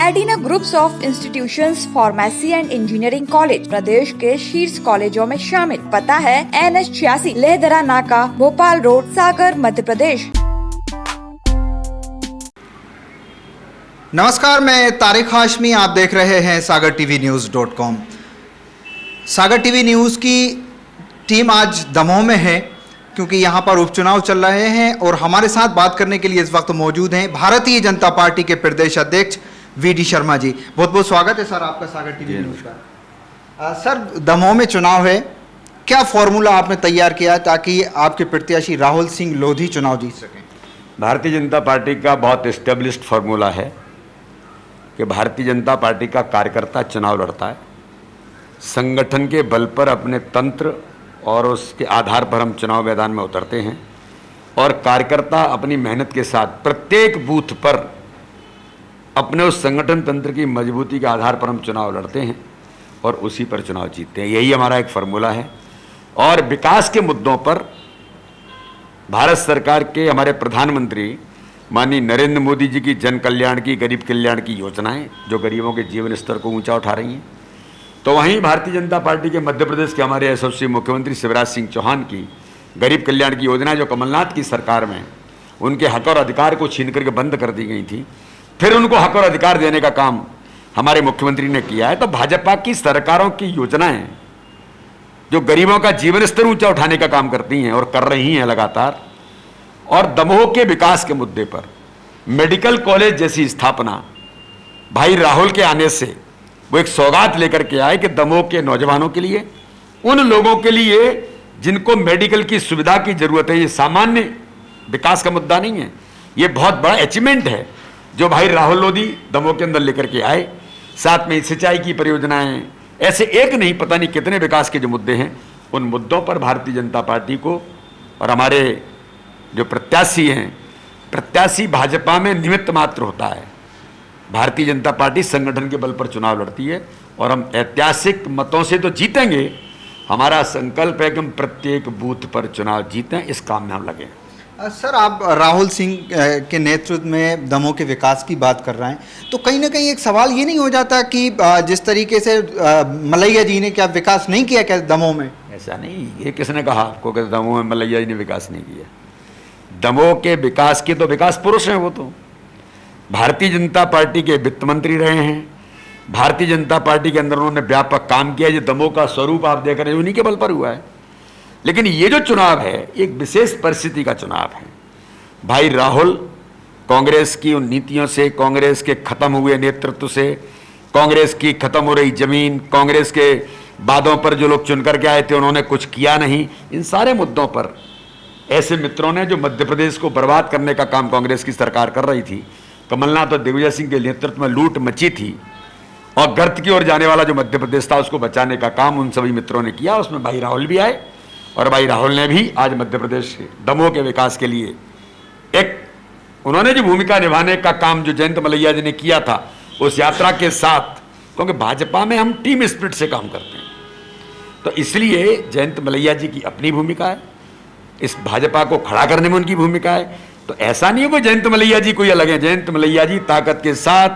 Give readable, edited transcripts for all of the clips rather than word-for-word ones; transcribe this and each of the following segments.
एडिना groups of institutions pharmacy and engineering college प्रदेश के शीर्ष कॉलेजों में शामिल। पता है NH 86 लेहदरा नाका, भोपाल रोड, सागर, मध्य प्रदेश। नमस्कार, मैं तारिक हाशमी, आप देख रहे हैं sagartvnews.com। सागर टीवी न्यूज़ की टीम आज दमोह में है क्योंकि यहाँ पर उपचुनाव चल रहे हैं और हमारे साथ बात करने के लिए इस वक्त मौजूद हैं भारतीय जनता पार्टी के प्रदेश अध्यक्ष VD शर्मा जी। बहुत बहुत स्वागत है सर आपका सागर टीवी न्यूज़ का। सर, दमोह में चुनाव है, क्या फॉर्मूला आपने तैयार किया ताकि आपके प्रत्याशी राहुल सिंह लोधी चुनाव जीत सकें? भारतीय जनता पार्टी का बहुत एस्टेब्लिश्ड फार्मूला है कि भारतीय जनता पार्टी का कार्यकर्ता चुनाव लड़ता है, संगठन के बल पर अपने तंत्र और उसके आधार पर हम चुनाव मैदान में उतरते हैं और कार्यकर्ता अपनी मेहनत के साथ प्रत्येक बूथ पर अपने उस संगठन तंत्र की मजबूती के आधार पर हम चुनाव लड़ते हैं और उसी पर चुनाव जीतते हैं। यही हमारा एक फार्मूला है। और विकास के मुद्दों पर भारत सरकार के हमारे प्रधानमंत्री माननीय नरेंद्र मोदी जी की जन कल्याण की, गरीब कल्याण की योजनाएं जो गरीबों के जीवन स्तर को ऊंचा उठा रही हैं, तो वहीं भारतीय जनता पार्टी के मध्य प्रदेश के हमारे यशस्वी मुख्यमंत्री शिवराज सिंह चौहान की गरीब कल्याण की योजना जो कमलनाथ की सरकार में उनके हक और अधिकार को छीन करके बंद कर दी गई थी, फिर उनको हक और अधिकार देने का काम हमारे मुख्यमंत्री ने किया है। तो भाजपा की सरकारों की योजनाएं जो गरीबों का जीवन स्तर ऊंचा उठाने का काम करती हैं और कर रही हैं लगातार, और दमोह के विकास के मुद्दे पर मेडिकल कॉलेज जैसी स्थापना भाई राहुल के आने से वो एक सौगात लेकर के आए कि दमोह के नौजवानों के लिए, उन लोगों के लिए जिनको मेडिकल की सुविधा की जरूरत है, ये सामान्य विकास का मुद्दा नहीं है, ये बहुत बड़ा अचीवमेंट है जो भाई राहुल लोधी दमोह के अंदर लेकर के आए। साथ में सिंचाई की परियोजनाएं, ऐसे एक नहीं पता नहीं कितने विकास के जो मुद्दे हैं, उन मुद्दों पर भारतीय जनता पार्टी को और हमारे जो प्रत्याशी हैं, प्रत्याशी भाजपा में निमित्त मात्र होता है। भारतीय जनता पार्टी संगठन के बल पर चुनाव लड़ती है और हम ऐतिहासिक मतों से तो जीतेंगे। हमारा संकल्प है कि हम प्रत्येक बूथ पर चुनाव जीतें, इस काम में हम लगे। सर, आप राहुल सिंह के नेतृत्व में दमोह के विकास की बात कर रहे हैं, तो कहीं ना कहीं एक सवाल ये नहीं हो जाता कि जिस तरीके से मलैया जी ने क्या विकास नहीं किया क्या दमोह में? ऐसा नहीं, ये किसने कहा आपको कि दमोह में मलैया जी ने विकास नहीं किया? दमोह के विकास के तो विकास पुरुष हैं, वो तो भारतीय जनता पार्टी के वित्त मंत्री रहे हैं, भारतीय जनता पार्टी के अंदर उन्होंने व्यापक काम किया। जो दमोह का स्वरूप आप देख रहे हैं उन्हीं के बल पर हुआ है। लेकिन ये जो चुनाव है एक विशेष परिस्थिति का चुनाव है। भाई राहुल कांग्रेस की उन नीतियों से, कांग्रेस के खत्म हुए नेतृत्व से, कांग्रेस की खत्म हो रही जमीन, कांग्रेस के वादों पर जो लोग चुन करके आए थे उन्होंने कुछ किया नहीं, इन सारे मुद्दों पर ऐसे मित्रों ने जो मध्य प्रदेश को बर्बाद करने का काम कांग्रेस की सरकार कर रही थी, कमलनाथ और दिग्विजय सिंह के नेतृत्व में लूट मची थी और गर्त की ओर जाने वाला जो मध्य प्रदेश था उसको बचाने का काम उन सभी मित्रों ने किया। उसमें भाई राहुल भी आए और भाई राहुल ने भी आज मध्य प्रदेश के दमोह के विकास के लिए एक उन्होंने जो भूमिका निभाने का काम जो जयंत मलैया जी ने किया था उस यात्रा के साथ, क्योंकि भाजपा में हम टीम स्पिरिट से काम करते हैं, तो इसलिए जयंत मलैया जी की अपनी भूमिका है, इस भाजपा को खड़ा करने में उनकी भूमिका है। तो ऐसा नहीं है कि जयंत मलैया जी कोई अलग है। जयंत मलैया जी ताकत के साथ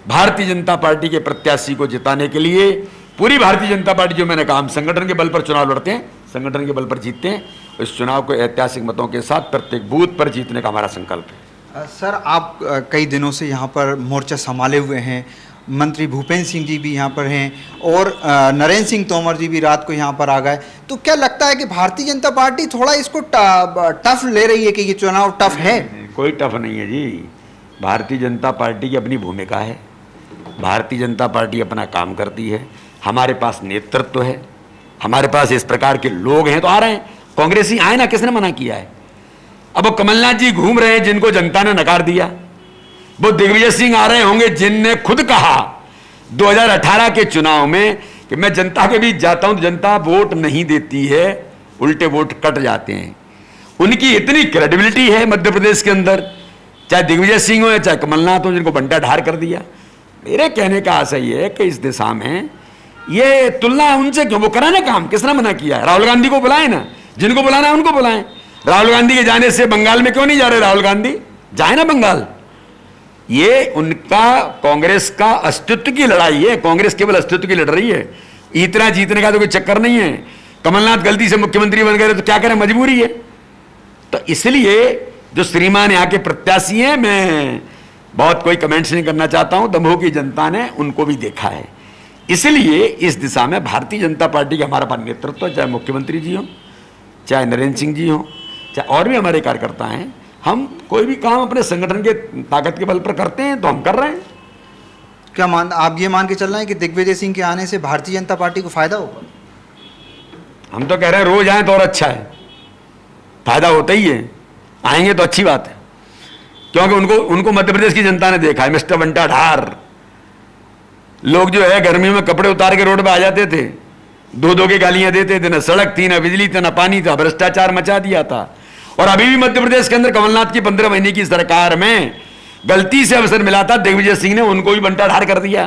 भारतीय जनता पार्टी के प्रत्याशी को जिताने के लिए पूरी भारतीय जनता पार्टी, जो मैंने कहा, हम संगठन के बल पर चुनाव लड़ते हैं, संगठन के बल पर जीतते हैं। इस चुनाव को ऐतिहासिक मतों के साथ प्रत्येक बूथ पर जीतने का हमारा संकल्प है। सर, आप कई दिनों से यहाँ पर मोर्चा संभाले हुए हैं, मंत्री भूपेंद्र सिंह जी भी यहाँ पर हैं और नरेंद्र सिंह तोमर जी भी रात को यहाँ पर आ गए, तो क्या लगता है कि भारतीय जनता पार्टी थोड़ा इसको टफ ले रही है कि ये चुनाव टफ है? कोई टफ नहीं है जी। भारतीय जनता पार्टी की अपनी भूमिका है, भारतीय जनता पार्टी अपना काम करती है, हमारे पास नेतृत्व है, हमारे पास इस प्रकार के लोग हैं तो आ रहे हैं। कांग्रेसी आए ना, किसने मना किया है? अब वो कमलनाथ जी घूम रहे हैं जिनको जनता ने नकार दिया, वो दिग्विजय सिंह आ रहे होंगे जिनने खुद कहा 2018 के चुनाव में कि मैं जनता के बीच जाता हूं तो जनता वोट नहीं देती है, उल्टे वोट कट जाते हैं। उनकी इतनी क्रेडिबिलिटी है मध्य प्रदेश के अंदर, चाहे दिग्विजय सिंह हो या चाहे कमलनाथ हो, जिनको बंटा ढार कर दिया। मेरे कहने का आशय यह है कि इस दिशा में ये तुलना उनसे क्यों, वो कराने काम, किसने मना किया है? राहुल गांधी को बुलाए ना, जिनको बुलाना है उनको बुलाएं। राहुल गांधी के जाने से बंगाल में क्यों नहीं जा रहे? राहुल गांधी जाए ना बंगाल, ये उनका कांग्रेस का अस्तित्व की लड़ाई है। कांग्रेस केवल अस्तित्व की लड़ रही है, इतना जीतने का तो कोई चक्कर नहीं है। कमलनाथ गलती से मुख्यमंत्री बन गए तो क्या करें, मजबूरी है। तो इसलिए जो श्रीमान यहाँ के प्रत्याशी हैं, मैं बहुत कोई कमेंट्स नहीं करना चाहता हूं, दमोह की जनता ने उनको भी देखा है। इसलिए इस दिशा में भारतीय जनता पार्टी का हमारा नेतृत्व, चाहे मुख्यमंत्री जी हो, चाहे नरेंद्र सिंह जी हो, चाहे और भी हमारे कार्यकर्ता हैं, हम कोई भी काम अपने संगठन के ताकत के बल पर करते हैं, तो हम कर रहे हैं। क्या आप ये मान के चल रहे हैं कि दिग्विजय सिंह के आने से भारतीय जनता पार्टी को फायदा होगा? हम तो कह रहे हैं रोज आए तो और अच्छा है, फायदा होता ही है, आएंगे तो अच्छी बात है। क्योंकि उनको मध्य प्रदेश की जनता ने देखा है। मिस्टर बंटा ढार लोग जो है गर्मियों में कपड़े उतार के रोड पे आ जाते थे, दो की गालियां देते थे, ना सड़क थी, ना बिजली थी, ना पानी था, भ्रष्टाचार मचा दिया था। और अभी भी मध्य प्रदेश के अंदर कमलनाथ की 15 महीने की सरकार में गलती से अवसर मिला था, दिग्विजय सिंह ने उनको भी बंटा ढार कर दिया।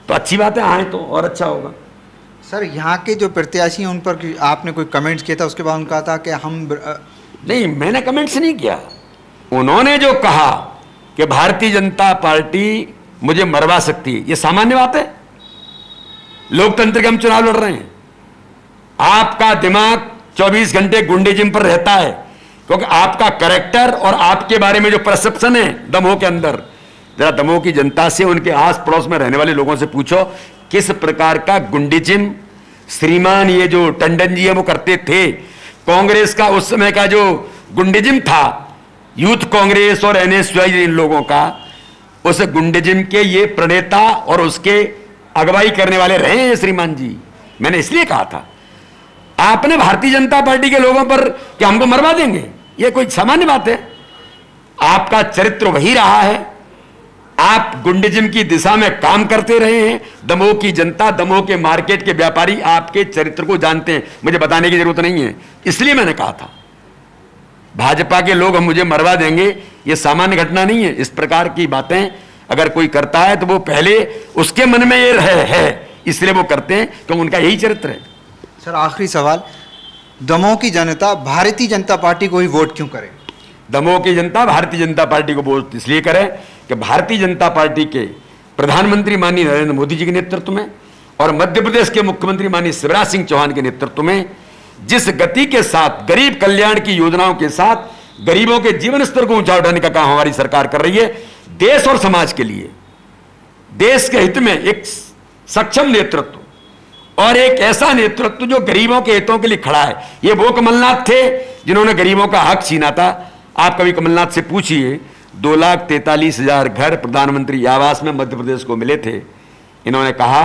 तो अच्छी बात है, आए तो और अच्छा होगा। सर, यहाँ के जो प्रत्याशी हैं उन पर आपने कोई कमेंट्स किया था, उसके बाद उन्होंने कहा था कि हम नहीं, मैंने कमेंट्स नहीं किया। उन्होंने जो कहा कि भारतीय जनता पार्टी मुझे मरवा सकती है, ये सामान्य बात है। लोकतंत्र के हम चुनाव लड़ रहे हैं। आपका दिमाग 24 घंटे गुंडेजिम पर रहता है, क्योंकि आपका कैरेक्टर और आपके बारे में जो परसेप्शन है दमोह के अंदर, जरा दमोह की जनता से, उनके आस पड़ोस में रहने वाले लोगों से पूछो किस प्रकार का गुंडेजिम श्रीमान ये जो टंडन जी है वो करते थे। कांग्रेस का उस समय का जो गुंडेजिम था, यूथ कांग्रेस और एनएसयूआई इन लोगों का, उस गुंडेजिम के ये प्रणेता और उसके अगुवाई करने वाले रहे हैं श्रीमान जी। मैंने इसलिए कहा था, आपने भारतीय जनता पार्टी के लोगों पर कि हमको मरवा देंगे, ये कोई सामान्य बात है। आपका चरित्र वही रहा है, आप गुंडेजिम की दिशा में काम करते रहे हैं। दमोह की जनता, दमोह के मार्केट के व्यापारी आपके चरित्र को जानते हैं, मुझे बताने की जरूरत नहीं है। इसलिए मैंने कहा था भाजपा के लोग हम मुझे मरवा देंगे, ये सामान्य घटना नहीं है। इस प्रकार की बातें अगर कोई करता है तो वो पहले उसके मन में ये है, इसलिए वो करते हैं, क्योंकि उनका यही चरित्र है। सर, आखिरी सवाल, दमोह की जनता भारतीय जनता पार्टी को ही वोट क्यों करे? दमोह की जनता भारतीय जनता पार्टी को वोट इसलिए करे कि भारतीय जनता पार्टी के प्रधानमंत्री माननीय नरेंद्र मोदी जी के नेतृत्व में और मध्य प्रदेश के मुख्यमंत्री माननीय शिवराज सिंह चौहान के नेतृत्व में जिस गति के साथ गरीब कल्याण की योजनाओं के साथ गरीबों के जीवन स्तर को ऊंचा उठाने का काम हमारी सरकार कर रही है, देश और समाज के लिए, देश के हित में एक सक्षम नेतृत्व और एक ऐसा नेतृत्व जो गरीबों के हितों के लिए खड़ा है। ये वो कमलनाथ थे जिन्होंने गरीबों का हक छीना था। आप कभी कमलनाथ से पूछिए, 2,43,000 घर प्रधानमंत्री आवास में मध्य प्रदेश को मिले थे। इन्होंने कहा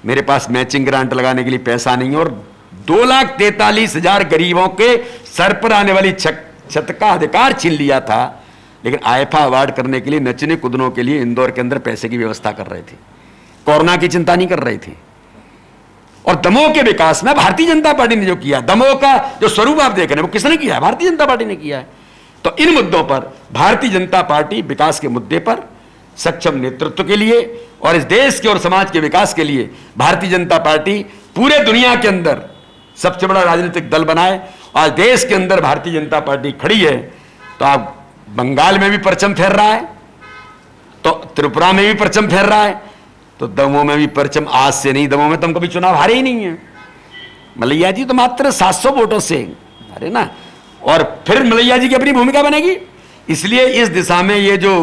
मेरे पास मैचिंग ग्रांट लगाने के लिए पैसा नहीं है, और 2,43,000 गरीबों के सर पर आने वाली छत का अधिकार छीन लिया था। लेकिन आईफा अवार्ड करने के लिए, नचने कूदनों के लिए इंदौर के अंदर पैसे की व्यवस्था कर रहे थे, कोरोना की चिंता नहीं कर रहे थे। और दमोह के विकास में भारतीय जनता पार्टी ने जो किया, दमोह का जो स्वरूप आप देख रहे हैं वो किसने किया है? भारतीय जनता पार्टी ने किया है। तो इन मुद्दों पर भारतीय जनता पार्टी विकास के मुद्दे पर सक्षम नेतृत्व के लिए और इस देश के और समाज के विकास के लिए भारतीय जनता पार्टी पूरे दुनिया के अंदर सबसे बड़ा राजनीतिक दल बनाए। आज देश के अंदर भारतीय जनता पार्टी खड़ी है, तो आप बंगाल में भी परचम फहर रहा है, तो त्रिपुरा में भी परचम फहर रहा है, तो दमोह में भी परचम आज से नहीं। दमोह में तो हम कभी चुनाव हारे ही नहीं है। मलैया जी तो मात्र 700 वोटों से अरे ना, और फिर मलैया जी की अपनी भूमिका बनेगी। इसलिए इस दिशा में ये जो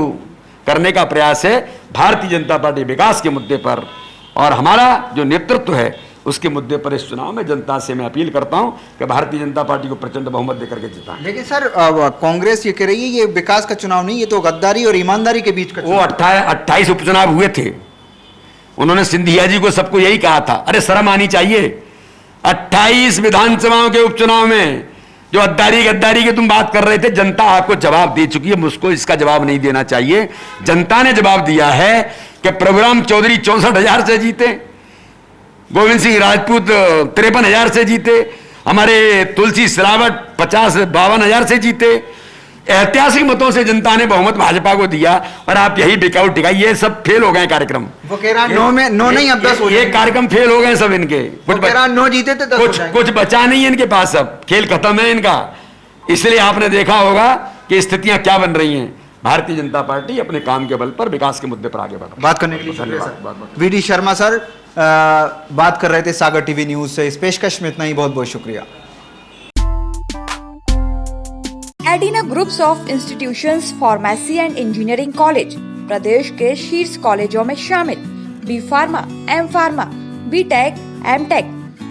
करने का प्रयास है भारतीय जनता पार्टी विकास के मुद्दे पर और हमारा जो नेतृत्व है उसके मुद्दे पर, इस चुनाव में जनता से मैं अपील करता हूं कि भारतीय जनता पार्टी को प्रचंड बहुमत देकर के जिताएं। लेकिन सर, कांग्रेस ये कह रही है ये विकास का चुनाव नहीं, ये तो गद्दारी और ईमानदारी के बीच का वो 28 उपचुनाव हुए थे, उन्होंने सिंधिया जी को सबको यही कहा था। अरे शर्म आनी चाहिए, 28 विधानसभाओं के उपचुनाव में जो गद्दारी की तुम बात कर रहे थे, जनता आपको जवाब दे चुकी है, मुझको इसका जवाब नहीं देना चाहिए। जनता ने जवाब दिया है कि प्रभुराम चौधरी 64,000 से जीते, गोविंद सिंह राजपूत 53,000 से जीते, हमारे तुलसी सिलावट 52,000 से जीते। ऐतिहासिक मतों से जनता ने बहुमत भाजपा को दिया और आप यही बिकाऊ टिकाई, ये सब फेल हो गए कार्यक्रम। वो कह रहा नो में नो नहीं, अब 10 हो ये कार्यक्रम फेल हो गए सब इनके। नो जीते थे 10 कुछ बचा नहीं है इनके पास, अब खेल खत्म है इनका। इसलिए आपने देखा होगा कि स्थितियां क्या बन रही हैं। भारतीय जनता पार्टी अपने काम के बल पर विकास के मुद्दे पर आगे बढ़ रही है। बात करने के लिए शुक्रिया धन्यवाद। सर। बहुत-बहुत। वी डी शर्मा सर बात कर रहे थे सागर टीवी न्यूज से। इस पेशकश में इतना ही, बहुत बहुत शुक्रिया। Adina groups of institutions pharmacy and engineering college प्रदेश के शीर्ष कॉलेजों में शामिल। B pharma, M pharma, B tech, M tech,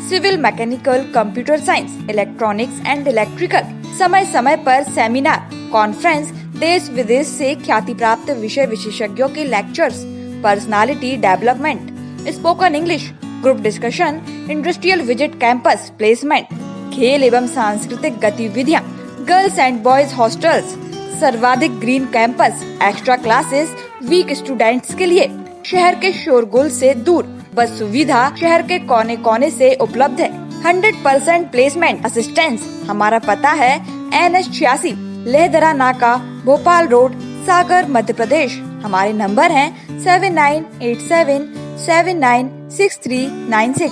civil mechanical, computer science, electronics and electrical. समय समय पर सेमिनार, कॉन्फ्रेंस, देश विदेश से ख्याति प्राप्त विषय विशेषज्ञों के lectures, personality development, spoken English, group discussion, industrial visit, campus placement, खेल एवं सांस्कृतिक गतिविधियां, गर्ल्स एंड बॉयज हॉस्टल्स, सर्वाधिक green campus, extra classes weak students के लिए। शहर के शोरगुल से दूर, बस सुविधा शहर के कोने कोने से उपलब्ध है। 100% प्लेसमेंट असिस्टेंस। हमारा पता है NH86 लेहदरा नाका, भोपाल रोड, सागर, मध्य प्रदेश। हमारे नंबर हैं 7987796396,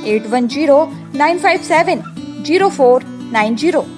8109570490।